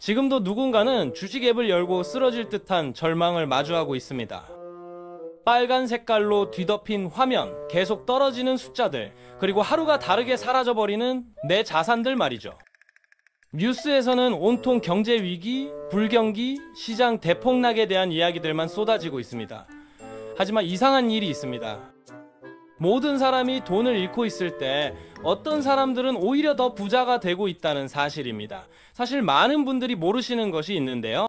지금도 누군가는 주식 앱을 열고 쓰러질 듯한 절망을 마주하고 있습니다. 빨간 색깔로 뒤덮인 화면, 계속 떨어지는 숫자들, 그리고 하루가 다르게 사라져버리는 내 자산들 말이죠. 뉴스에서는 온통 경제 위기, 불경기, 시장 대폭락에 대한 이야기들만 쏟아지고 있습니다. 하지만 이상한 일이 있습니다. 모든 사람이 돈을 잃고 있을 때 어떤 사람들은 오히려 더 부자가 되고 있다는 사실입니다. 사실 많은 분들이 모르시는 것이 있는데요.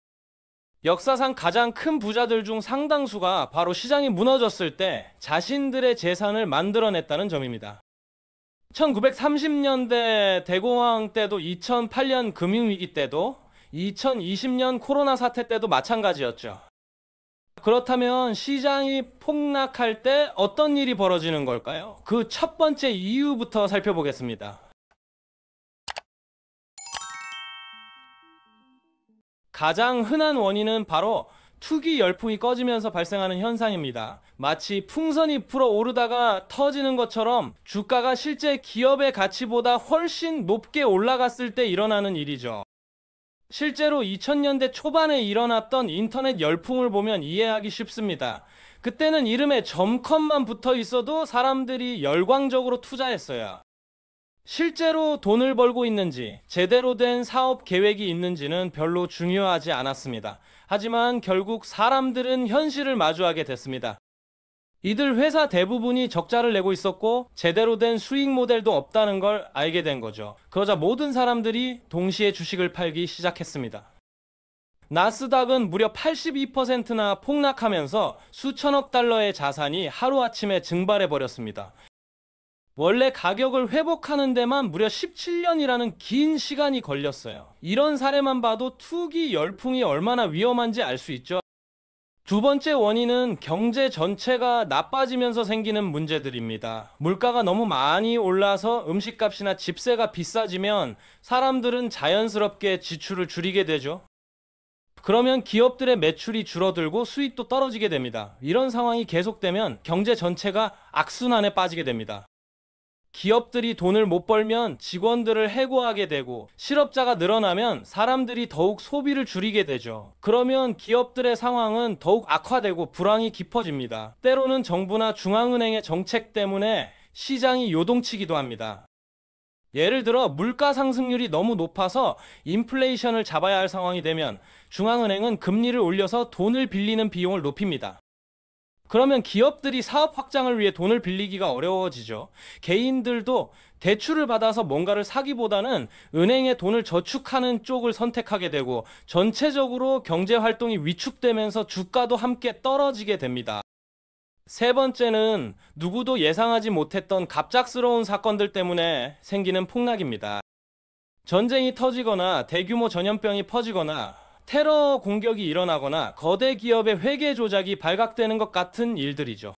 역사상 가장 큰 부자들 중 상당수가 바로 시장이 무너졌을 때 자신들의 재산을 만들어냈다는 점입니다. 1930년대 대공황 때도, 2008년 금융위기 때도, 2020년 코로나 사태 때도 마찬가지였죠. 그렇다면 시장이 폭락할 때 어떤 일이 벌어지는 걸까요? 그 첫 번째 이유부터 살펴보겠습니다. 가장 흔한 원인은 바로 투기 열풍이 꺼지면서 발생하는 현상입니다. 마치 풍선이 불어오르다가 터지는 것처럼 주가가 실제 기업의 가치보다 훨씬 높게 올라갔을 때 일어나는 일이죠. 실제로 2000년대 초반에 일어났던 인터넷 열풍을 보면 이해하기 쉽습니다. 그때는 이름에 점컴만 붙어 있어도 사람들이 열광적으로 투자했어요. 실제로 돈을 벌고 있는지, 제대로 된 사업 계획이 있는지는 별로 중요하지 않았습니다. 하지만 결국 사람들은 현실을 마주하게 됐습니다. 이들 회사 대부분이 적자를 내고 있었고 제대로 된 수익 모델도 없다는 걸 알게 된 거죠. 그러자 모든 사람들이 동시에 주식을 팔기 시작했습니다. 나스닥은 무려 82%나 폭락하면서 수천억 달러의 자산이 하루아침에 증발해 버렸습니다. 원래 가격을 회복하는 데만 무려 17년이라는 긴 시간이 걸렸어요. 이런 사례만 봐도 투기 열풍이 얼마나 위험한지 알 수 있죠. 두 번째 원인은 경제 전체가 나빠지면서 생기는 문제들입니다. 물가가 너무 많이 올라서 음식값이나 집세가 비싸지면 사람들은 자연스럽게 지출을 줄이게 되죠. 그러면 기업들의 매출이 줄어들고 수익도 떨어지게 됩니다. 이런 상황이 계속되면 경제 전체가 악순환에 빠지게 됩니다. 기업들이 돈을 못 벌면 직원들을 해고하게 되고, 실업자가 늘어나면 사람들이 더욱 소비를 줄이게 되죠. 그러면 기업들의 상황은 더욱 악화되고 불황이 깊어집니다. 때로는 정부나 중앙은행의 정책 때문에 시장이 요동치기도 합니다. 예를 들어 물가 상승률이 너무 높아서 인플레이션을 잡아야 할 상황이 되면 중앙은행은 금리를 올려서 돈을 빌리는 비용을 높입니다. 그러면 기업들이 사업 확장을 위해 돈을 빌리기가 어려워지죠. 개인들도 대출을 받아서 뭔가를 사기보다는 은행에 돈을 저축하는 쪽을 선택하게 되고, 전체적으로 경제 활동이 위축되면서 주가도 함께 떨어지게 됩니다. 세 번째는 누구도 예상하지 못했던 갑작스러운 사건들 때문에 생기는 폭락입니다. 전쟁이 터지거나 대규모 전염병이 퍼지거나 테러 공격이 일어나거나 거대 기업의 회계 조작이 발각되는 것 같은 일들이죠.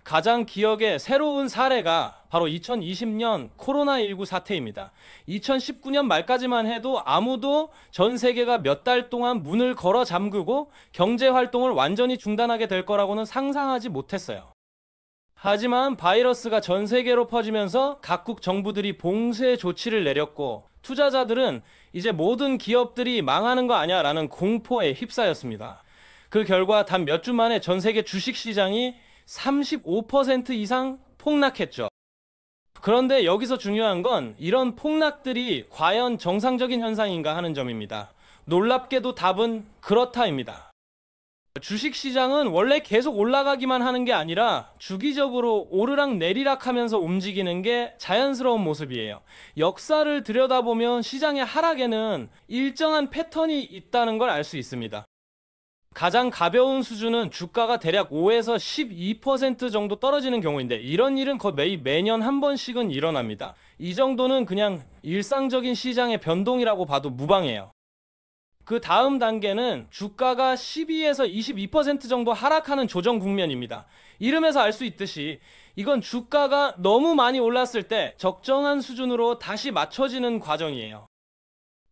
가장 기억에 새로운 사례가 바로 2020년 코로나19 사태입니다. 2019년 말까지만 해도 아무도 전 세계가 몇 달 동안 문을 걸어 잠그고 경제 활동을 완전히 중단하게 될 거라고는 상상하지 못했어요. 하지만 바이러스가 전 세계로 퍼지면서 각국 정부들이 봉쇄 조치를 내렸고, 투자자들은 이제 모든 기업들이 망하는 거 아니야 라는 공포에 휩싸였습니다. 그 결과 단 몇 주 만에 전 세계 주식시장이 35% 이상 폭락했죠. 그런데 여기서 중요한 건 이런 폭락들이 과연 정상적인 현상인가 하는 점입니다. 놀랍게도 답은 그렇다입니다. 주식시장은 원래 계속 올라가기만 하는 게 아니라 주기적으로 오르락 내리락 하면서 움직이는 게 자연스러운 모습이에요. 역사를 들여다보면 시장의 하락에는 일정한 패턴이 있다는 걸 알 수 있습니다. 가장 가벼운 수준은 주가가 대략 5에서 12% 정도 떨어지는 경우인데, 이런 일은 거의 매년 한 번씩은 일어납니다. 이 정도는 그냥 일상적인 시장의 변동이라고 봐도 무방해요. 그 다음 단계는 주가가 12에서 22% 정도 하락하는 조정 국면입니다. 이름에서 알 수 있듯이 이건 주가가 너무 많이 올랐을 때 적정한 수준으로 다시 맞춰지는 과정이에요.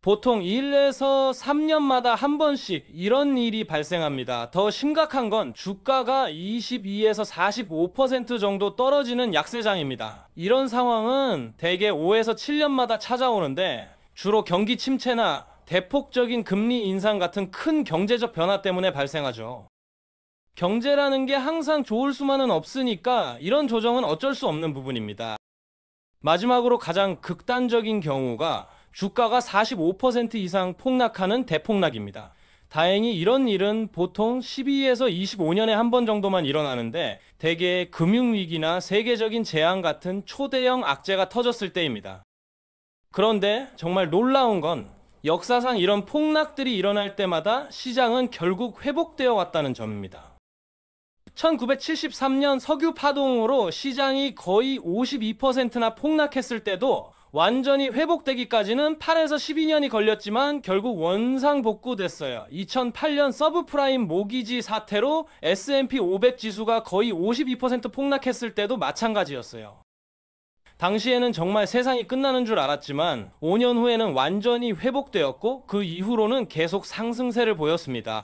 보통 1에서 3년마다 한 번씩 이런 일이 발생합니다. 더 심각한 건 주가가 22에서 45% 정도 떨어지는 약세장입니다. 이런 상황은 대개 5에서 7년마다 찾아오는데, 주로 경기 침체나 대폭적인 금리 인상 같은 큰 경제적 변화 때문에 발생하죠. 경제라는 게 항상 좋을 수만은 없으니까 이런 조정은 어쩔 수 없는 부분입니다. 마지막으로 가장 극단적인 경우가 주가가 45% 이상 폭락하는 대폭락입니다. 다행히 이런 일은 보통 12에서 25년에 한 번 정도만 일어나는데 대개 금융위기나 세계적인 재앙 같은 초대형 악재가 터졌을 때입니다. 그런데 정말 놀라운 건 역사상 이런 폭락들이 일어날 때마다 시장은 결국 회복되어 왔다는 점입니다. 1973년 석유 파동으로 시장이 거의 52%나 폭락했을 때도 완전히 회복되기까지는 8에서 12년이 걸렸지만 결국 원상복구됐어요. 2008년 서브프라임 모기지 사태로 S&P 500 지수가 거의 52% 폭락했을 때도 마찬가지였어요. 당시에는 정말 세상이 끝나는 줄 알았지만 5년 후에는 완전히 회복되었고 그 이후로는 계속 상승세를 보였습니다.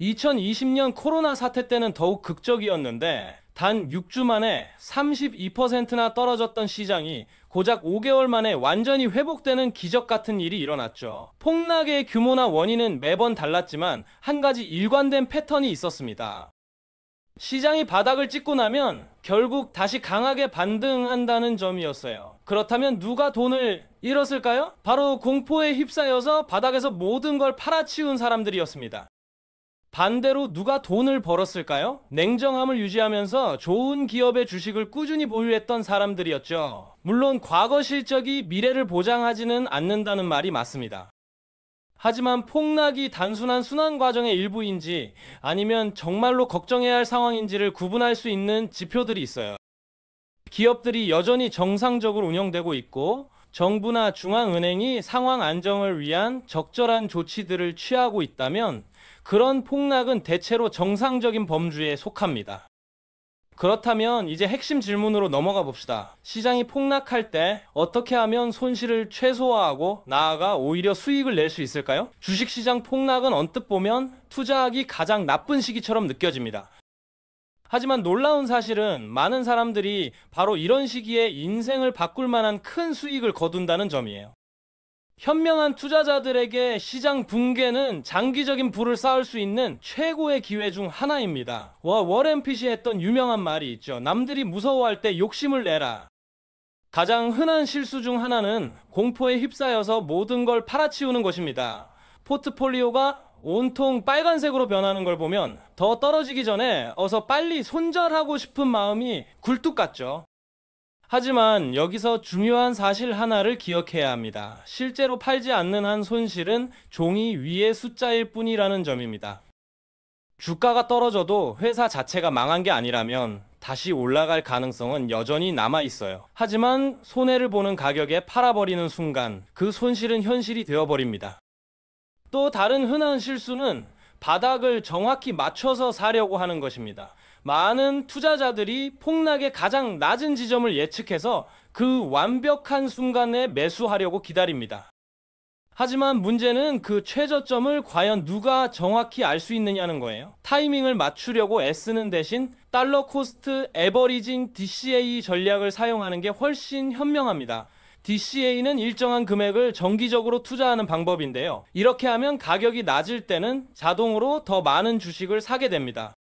2020년 코로나 사태 때는 더욱 극적이었는데 단 6주 만에 32%나 떨어졌던 시장이 고작 5개월 만에 완전히 회복되는 기적 같은 일이 일어났죠. 폭락의 규모나 원인은 매번 달랐지만 한 가지 일관된 패턴이 있었습니다. 시장이 바닥을 찍고 나면 결국 다시 강하게 반등한다는 점이었어요. 그렇다면 누가 돈을 잃었을까요? 바로 공포에 휩싸여서 바닥에서 모든 걸 팔아치운 사람들이었습니다. 반대로 누가 돈을 벌었을까요? 냉정함을 유지하면서 좋은 기업의 주식을 꾸준히 보유했던 사람들이었죠. 물론 과거 실적이 미래를 보장하지는 않는다는 말이 맞습니다. 하지만 폭락이 단순한 순환 과정의 일부인지 아니면 정말로 걱정해야 할 상황인지를 구분할 수 있는 지표들이 있어요. 기업들이 여전히 정상적으로 운영되고 있고 정부나 중앙은행이 상황 안정을 위한 적절한 조치들을 취하고 있다면 그런 폭락은 대체로 정상적인 범주에 속합니다. 그렇다면 이제 핵심 질문으로 넘어가 봅시다. 시장이 폭락할 때 어떻게 하면 손실을 최소화하고 나아가 오히려 수익을 낼 수 있을까요? 주식시장 폭락은 언뜻 보면 투자하기 가장 나쁜 시기처럼 느껴집니다. 하지만 놀라운 사실은 많은 사람들이 바로 이런 시기에 인생을 바꿀 만한 큰 수익을 거둔다는 점이에요. 현명한 투자자들에게 시장 붕괴는 장기적인 부를 쌓을 수 있는 최고의 기회 중 하나입니다. 워렌 피시 했던 유명한 말이 있죠. 남들이 무서워할 때 욕심을 내라. 가장 흔한 실수 중 하나는 공포에 휩싸여서 모든 걸 팔아치우는 것입니다. 포트폴리오가 온통 빨간색으로 변하는 걸 보면 더 떨어지기 전에 어서 빨리 손절하고 싶은 마음이 굴뚝 같죠. 하지만 여기서 중요한 사실 하나를 기억해야 합니다. 실제로 팔지 않는 한 손실은 종이 위의 숫자일 뿐이라는 점입니다. 주가가 떨어져도 회사 자체가 망한 게 아니라면 다시 올라갈 가능성은 여전히 남아 있어요. 하지만 손해를 보는 가격에 팔아버리는 순간 그 손실은 현실이 되어버립니다. 또 다른 흔한 실수는 바닥을 정확히 맞춰서 사려고 하는 것입니다. 많은 투자자들이 폭락의 가장 낮은 지점을 예측해서 그 완벽한 순간에 매수하려고 기다립니다. 하지만 문제는 그 최저점을 과연 누가 정확히 알 수 있느냐는 거예요. 타이밍을 맞추려고 애쓰는 대신 달러 코스트 에버리징 DCA 전략을 사용하는 게 훨씬 현명합니다. DCA는 일정한 금액을 정기적으로 투자하는 방법인데요. 이렇게 하면 가격이 낮을 때는 자동으로 더 많은 주식을 사게 됩니다.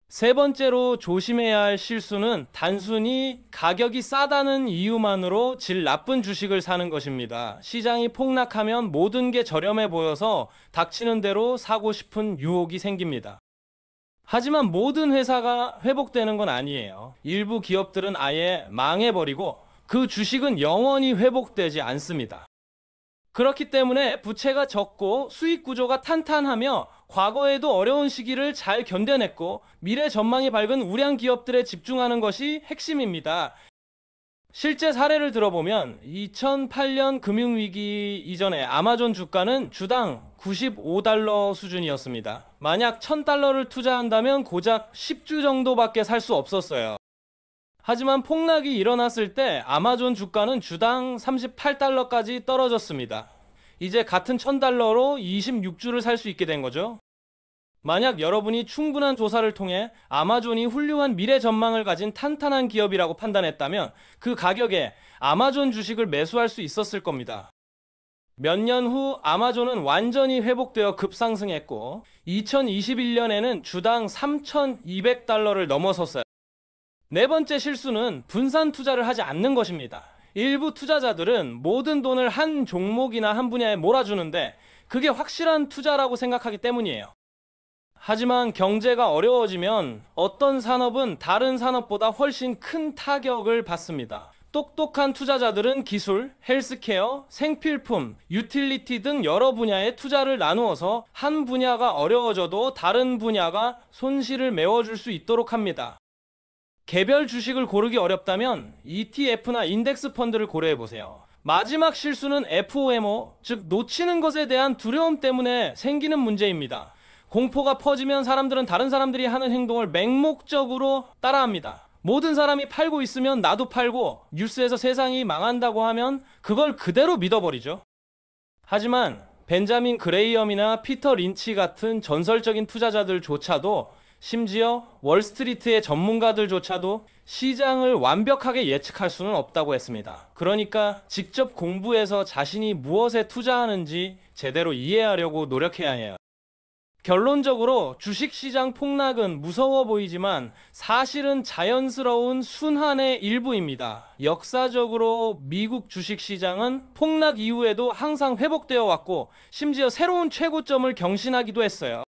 세 번째로 조심해야 할 실수는 단순히 가격이 싸다는 이유만으로 질 나쁜 주식을 사는 것입니다. 시장이 폭락하면 모든 게 저렴해 보여서 닥치는 대로 사고 싶은 유혹이 생깁니다. 하지만 모든 회사가 회복되는 건 아니에요. 일부 기업들은 아예 망해버리고 그 주식은 영원히 회복되지 않습니다. 그렇기 때문에 부채가 적고 수익 구조가 탄탄하며 과거에도 어려운 시기를 잘 견뎌냈고 미래 전망이 밝은 우량 기업들에 집중하는 것이 핵심입니다. 실제 사례를 들어보면 2008년 금융위기 이전에 아마존 주가는 주당 95달러 수준이었습니다. 만약 1000달러를 투자한다면 고작 10주 정도밖에 살 수 없었어요. 하지만 폭락이 일어났을 때 아마존 주가는 주당 38달러까지 떨어졌습니다. 이제 같은 1000달러로 26주를 살 수 있게 된 거죠. 만약 여러분이 충분한 조사를 통해 아마존이 훌륭한 미래 전망을 가진 탄탄한 기업이라고 판단했다면 그 가격에 아마존 주식을 매수할 수 있었을 겁니다. 몇 년 후 아마존은 완전히 회복되어 급상승했고 2021년에는 주당 3,200달러를 넘어섰어요. 네 번째 실수는 분산 투자를 하지 않는 것입니다. 일부 투자자들은 모든 돈을 한 종목이나 한 분야에 몰아주는데 그게 확실한 투자라고 생각하기 때문이에요. 하지만 경제가 어려워지면 어떤 산업은 다른 산업보다 훨씬 큰 타격을 받습니다. 똑똑한 투자자들은 기술, 헬스케어, 생필품, 유틸리티 등 여러 분야에 투자를 나누어서 한 분야가 어려워져도 다른 분야가 손실을 메워줄 수 있도록 합니다. 개별 주식을 고르기 어렵다면 ETF나 인덱스 펀드를 고려해보세요. 마지막 실수는 FOMO, 즉 놓치는 것에 대한 두려움 때문에 생기는 문제입니다. 공포가 퍼지면 사람들은 다른 사람들이 하는 행동을 맹목적으로 따라합니다. 모든 사람이 팔고 있으면 나도 팔고, 뉴스에서 세상이 망한다고 하면 그걸 그대로 믿어버리죠. 하지만 벤자민 그레이엄이나 피터 린치 같은 전설적인 투자자들조차도, 심지어 월스트리트의 전문가들조차도 시장을 완벽하게 예측할 수는 없다고 했습니다. 그러니까 직접 공부해서 자신이 무엇에 투자하는지 제대로 이해하려고 노력해야 해요. 결론적으로 주식시장 폭락은 무서워 보이지만 사실은 자연스러운 순환의 일부입니다. 역사적으로 미국 주식시장은 폭락 이후에도 항상 회복되어 왔고 심지어 새로운 최고점을 경신하기도 했어요.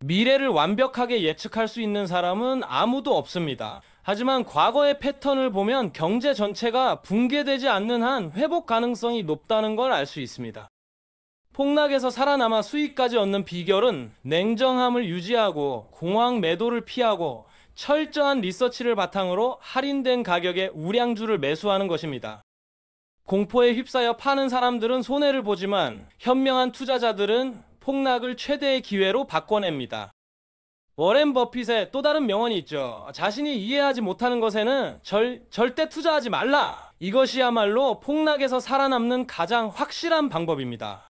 미래를 완벽하게 예측할 수 있는 사람은 아무도 없습니다. 하지만 과거의 패턴을 보면 경제 전체가 붕괴되지 않는 한 회복 가능성이 높다는 걸 알 수 있습니다. 폭락에서 살아남아 수익까지 얻는 비결은 냉정함을 유지하고 공황 매도를 피하고 철저한 리서치를 바탕으로 할인된 가격에 우량주를 매수하는 것입니다. 공포에 휩싸여 파는 사람들은 손해를 보지만 현명한 투자자들은 폭락을 최대의 기회로 바꿔냅니다. 워렌 버핏의 또 다른 명언이 있죠. 자신이 이해하지 못하는 것에는 절대 투자하지 말라. 이것이야말로 폭락에서 살아남는 가장 확실한 방법입니다.